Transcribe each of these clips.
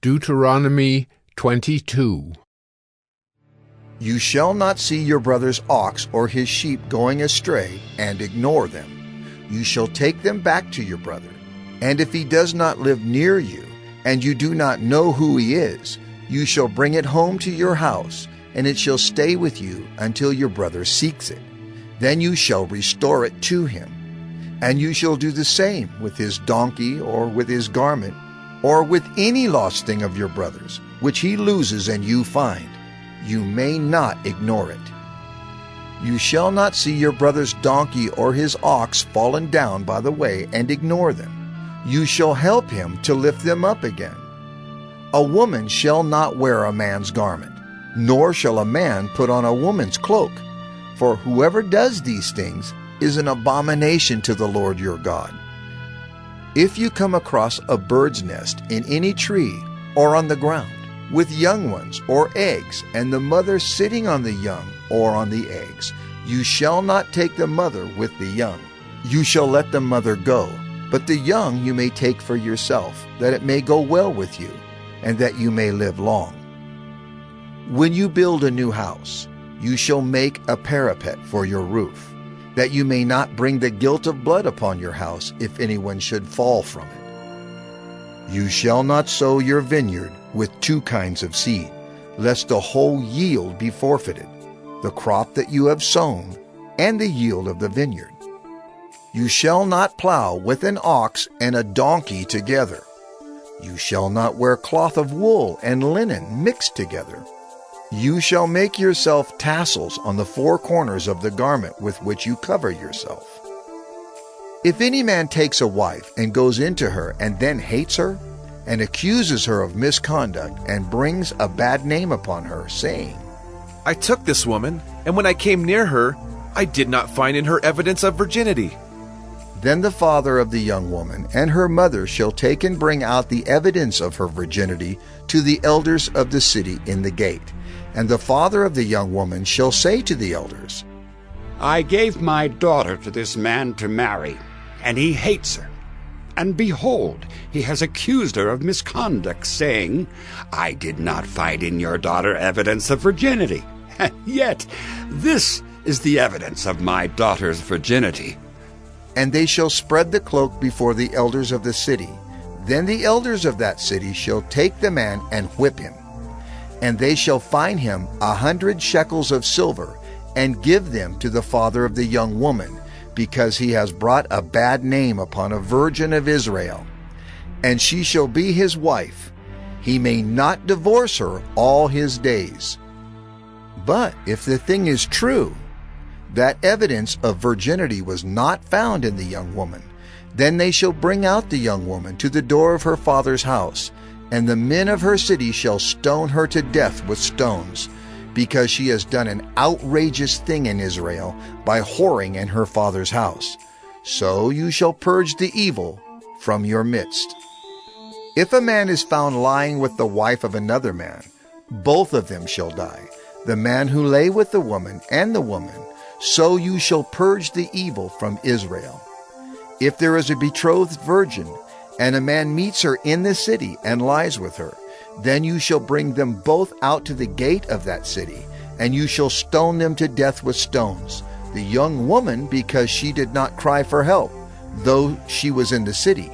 Deuteronomy 22. You shall not see your brother's ox or his sheep going astray and ignore them. You shall take them back to your brother. And if he does not live near you, and you do not know who he is, you shall bring it home to your house, and it shall stay with you until your brother seeks it. Then you shall restore it to him. And you shall do the same with his donkey or with his garment, or with any lost thing of your brother's, which he loses and you find. You may not ignore it. You shall not see your brother's donkey or his ox fallen down by the way and ignore them. You shall help him to lift them up again. A woman shall not wear a man's garment, nor shall a man put on a woman's cloak, for whoever does these things is an abomination to the Lord your God. If you come across a bird's nest in any tree or on the ground, with young ones or eggs, and the mother sitting on the young or on the eggs, you shall not take the mother with the young. You shall let the mother go, but the young you may take for yourself, that it may go well with you, and that you may live long. When you build a new house, you shall make a parapet for your roof, that you may not bring the guilt of blood upon your house if anyone should fall from it. You shall not sow your vineyard with two kinds of seed, lest the whole yield be forfeited, the crop that you have sown, and the yield of the vineyard. You shall not plow with an ox and a donkey together. You shall not wear cloth of wool and linen mixed together. You shall make yourself tassels on the four corners of the garment with which you cover yourself. If any man takes a wife and goes into her and then hates her, and accuses her of misconduct and brings a bad name upon her, saying, I took this woman, and when I came near her, I did not find in her evidence of virginity. Then the father of the young woman and her mother shall take and bring out the evidence of her virginity to the elders of the city in the gate. And the father of the young woman shall say to the elders, I gave my daughter to this man to marry, and he hates her. And behold, he has accused her of misconduct, saying, I did not find in your daughter evidence of virginity. Yet this is the evidence of my daughter's virginity. And they shall spread the cloak before the elders of the city. Then the elders of that city shall take the man and whip him. And they shall fine him 100 shekels of silver, and give them to the father of the young woman, because he has brought a bad name upon a virgin of Israel. And she shall be his wife. He may not divorce her all his days. But if the thing is true, that evidence of virginity was not found in the young woman, then they shall bring out the young woman to the door of her father's house, and the men of her city shall stone her to death with stones, because she has done an outrageous thing in Israel by whoring in her father's house. So you shall purge the evil from your midst. If a man is found lying with the wife of another man, both of them shall die, the man who lay with the woman and the woman. So you shall purge the evil from Israel. If there is a betrothed virgin, and a man meets her in the city and lies with her, then you shall bring them both out to the gate of that city, and you shall stone them to death with stones, the young woman because she did not cry for help, though she was in the city,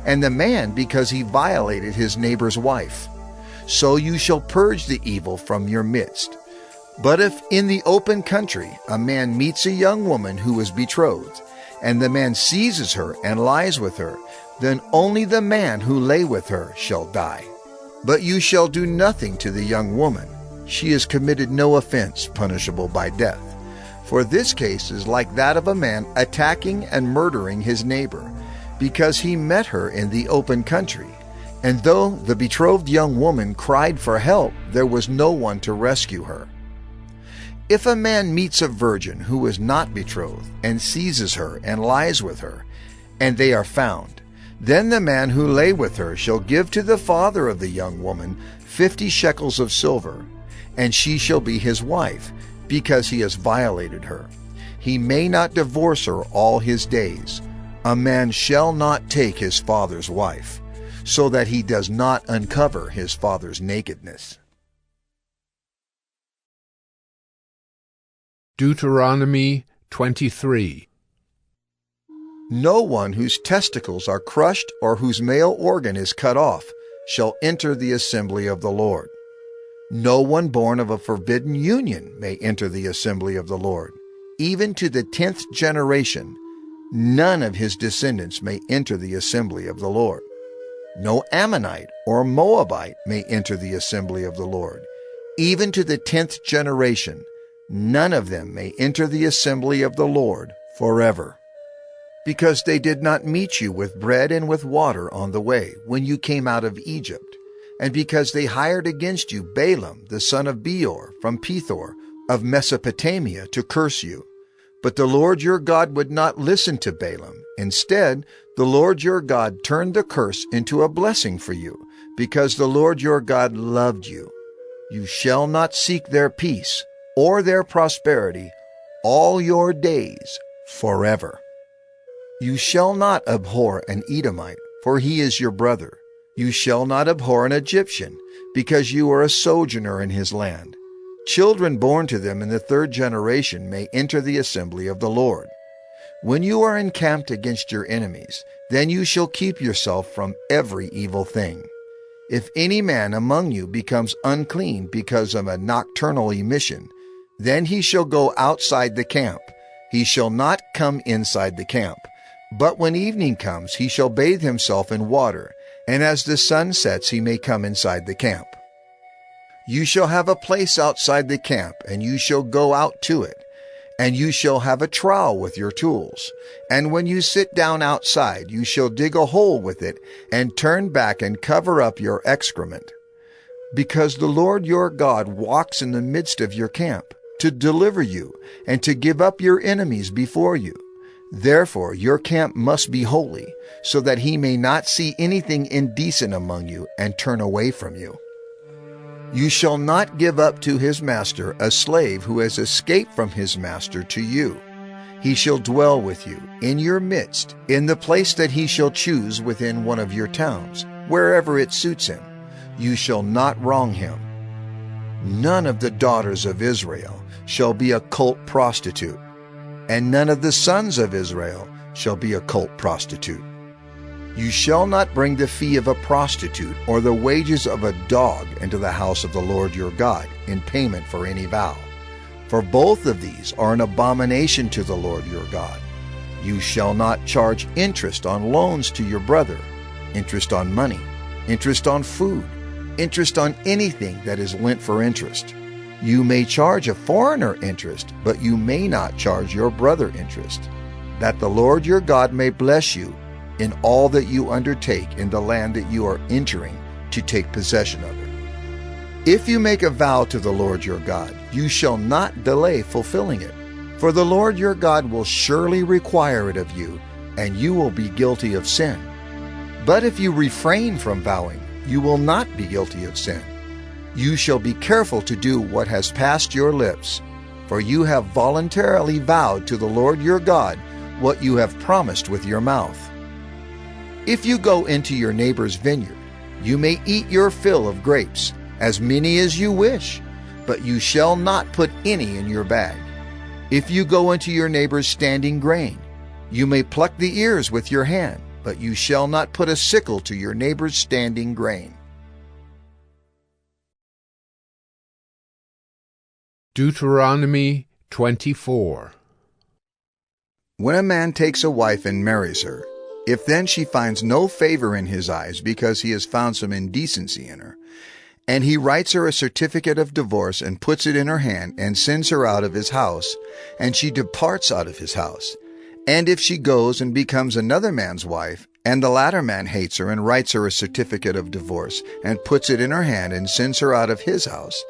and the man because he violated his neighbor's wife. So you shall purge the evil from your midst. But if in the open country a man meets a young woman who is betrothed, and the man seizes her and lies with her, then only the man who lay with her shall die. But you shall do nothing to the young woman. She has committed no offense punishable by death. For this case is like that of a man attacking and murdering his neighbor, because he met her in the open country. And though the betrothed young woman cried for help, there was no one to rescue her. If a man meets a virgin who is not betrothed, and seizes her and lies with her, and they are found, then the man who lay with her shall give to the father of the young woman 50 shekels of silver, and she shall be his wife, because he has violated her. He may not divorce her all his days. A man shall not take his father's wife. so that he does not uncover his father's nakedness. Deuteronomy 23. No one whose testicles are crushed or whose male organ is cut off shall enter the assembly of the Lord. No one born of a forbidden union may enter the assembly of the Lord. Even to the 10th generation, none of his descendants may enter the assembly of the Lord. No Ammonite or Moabite may enter the assembly of the Lord. Even to the 10th generation, none of them may enter the assembly of the Lord forever. Because they did not meet you with bread and with water on the way when you came out of Egypt, and because they hired against you Balaam the son of Beor from Pethor of Mesopotamia to curse you. But the Lord your God would not listen to Balaam. Instead, the Lord your God turned the curse into a blessing for you, because the Lord your God loved you. You shall not seek their peace or their prosperity all your days forever. You shall not abhor an Edomite, for he is your brother. You shall not abhor an Egyptian, because you are a sojourner in his land. Children born to them in the 3rd generation may enter the assembly of the Lord. When you are encamped against your enemies, then you shall keep yourself from every evil thing. If any man among you becomes unclean because of a nocturnal emission, then he shall go outside the camp. He shall not come inside the camp. But when evening comes, he shall bathe himself in water, and as the sun sets, he may come inside the camp. You shall have a place outside the camp, and you shall go out to it, and you shall have a trowel with your tools. And when you sit down outside, you shall dig a hole with it, and turn back and cover up your excrement. Because the Lord your God walks in the midst of your camp, to deliver you, and to give up your enemies before you. Therefore your camp must be holy, so that he may not see anything indecent among you and turn away from you. You shall not give up to his master a slave who has escaped from his master to you. He shall dwell with you in your midst, in the place that he shall choose within one of your towns, wherever it suits him. You shall not wrong him. None of the daughters of Israel shall be a cult prostitute, and none of the sons of Israel shall be a cult prostitute. You shall not bring the fee of a prostitute or the wages of a dog into the house of the Lord your God in payment for any vow. For both of these are an abomination to the Lord your God. You shall not charge interest on loans to your brother, interest on money, interest on food, interest on anything that is lent for interest. You may charge a foreigner interest, but you may not charge your brother interest, that the Lord your God may bless you in all that you undertake in the land that you are entering to take possession of it. If you make a vow to the Lord your God, you shall not delay fulfilling it, for the Lord your God will surely require it of you, and you will be guilty of sin. But if you refrain from vowing, you will not be guilty of sin. You shall be careful to do what has passed your lips, for you have voluntarily vowed to the Lord your God what you have promised with your mouth. If you go into your neighbor's vineyard, you may eat your fill of grapes, as many as you wish, but you shall not put any in your bag. If you go into your neighbor's standing grain, you may pluck the ears with your hand, but you shall not put a sickle to your neighbor's standing grain. Deuteronomy 24. When a man takes a wife and marries her, if then she finds no favor in his eyes because he has found some indecency in her, and he writes her a certificate of divorce and puts it in her hand and sends her out of his house, and she departs out of his house, and if she goes and becomes another man's wife, and the latter man hates her and writes her a certificate of divorce and puts it in her hand and sends her out of his house,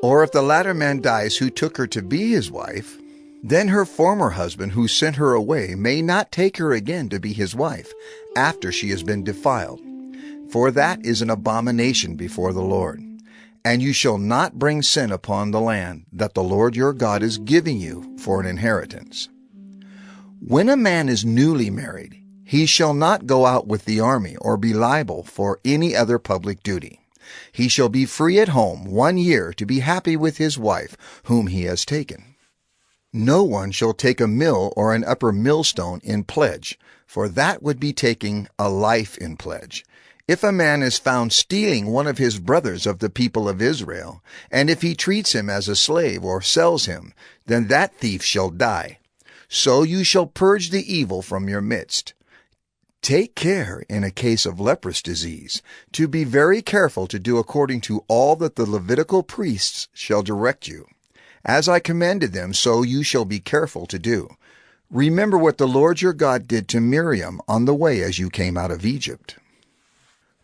or if the latter man dies who took her to be his wife, then her former husband who sent her away may not take her again to be his wife after she has been defiled. For that is an abomination before the Lord. And you shall not bring sin upon the land that the Lord your God is giving you for an inheritance. When a man is newly married, He shall not go out with the army or be liable for any other public duty. He shall be free at home 1 year to be happy with his wife, whom he has taken. No one shall take a mill or an upper millstone in pledge, for that would be taking a life in pledge. If a man is found stealing one of his brothers of the people of Israel, and if he treats him as a slave or sells him, then that thief shall die. So you shall purge the evil from your midst. Take care in a case of leprous disease to be very careful to do according to all that the Levitical priests shall direct you. As I commanded them, so you shall be careful to do. Remember what the Lord your God did to Miriam on the way as you came out of Egypt.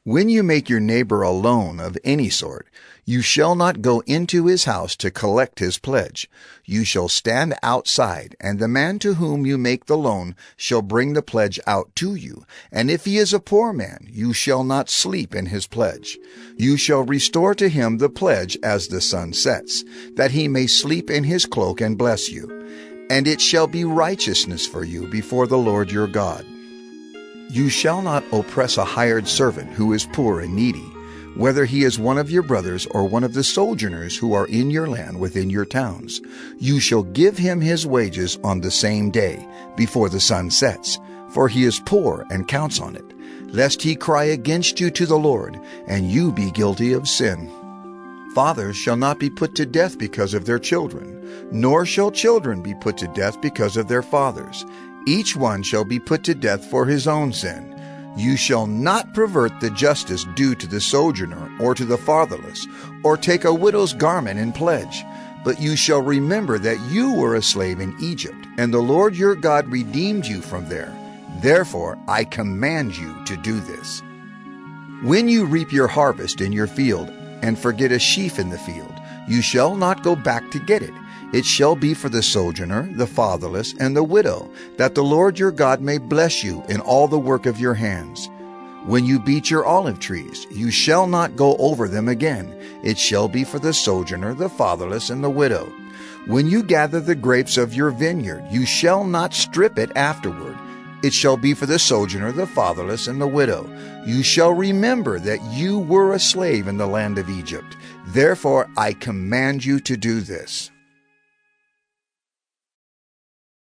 When you make your neighbor a loan of any sort, you shall not go into his house to collect his pledge. You shall stand outside, and the man to whom you make the loan shall bring the pledge out to you. And if he is a poor man, you shall not sleep in his pledge. You shall restore to him the pledge as the sun sets, that he may sleep in his cloak and bless you. And it shall be righteousness for you before the Lord your God. You shall not oppress a hired servant who is poor and needy, whether he is one of your brothers or one of the sojourners who are in your land within your towns. You shall give him his wages on the same day, before the sun sets, for he is poor and counts on it, lest he cry against you to the Lord, and you be guilty of sin. Fathers shall not be put to death because of their children, nor shall children be put to death because of their fathers. Each one shall be put to death for his own sin. You shall not pervert the justice due to the sojourner or to the fatherless, or take a widow's garment in pledge. But you shall remember that you were a slave in Egypt, and the Lord your God redeemed you from there. Therefore I command you to do this. When you reap your harvest in your field, and forget a sheaf in the field, you shall not go back to get it. It shall be for the sojourner, the fatherless, and the widow, that the Lord your God may bless you in all the work of your hands. When you beat your olive trees, you shall not go over them again. It shall be for the sojourner, the fatherless, and the widow. When you gather the grapes of your vineyard, you shall not strip it afterward. It shall be for the sojourner, the fatherless, and the widow. You shall remember that you were a slave in the land of Egypt. Therefore I command you to do this.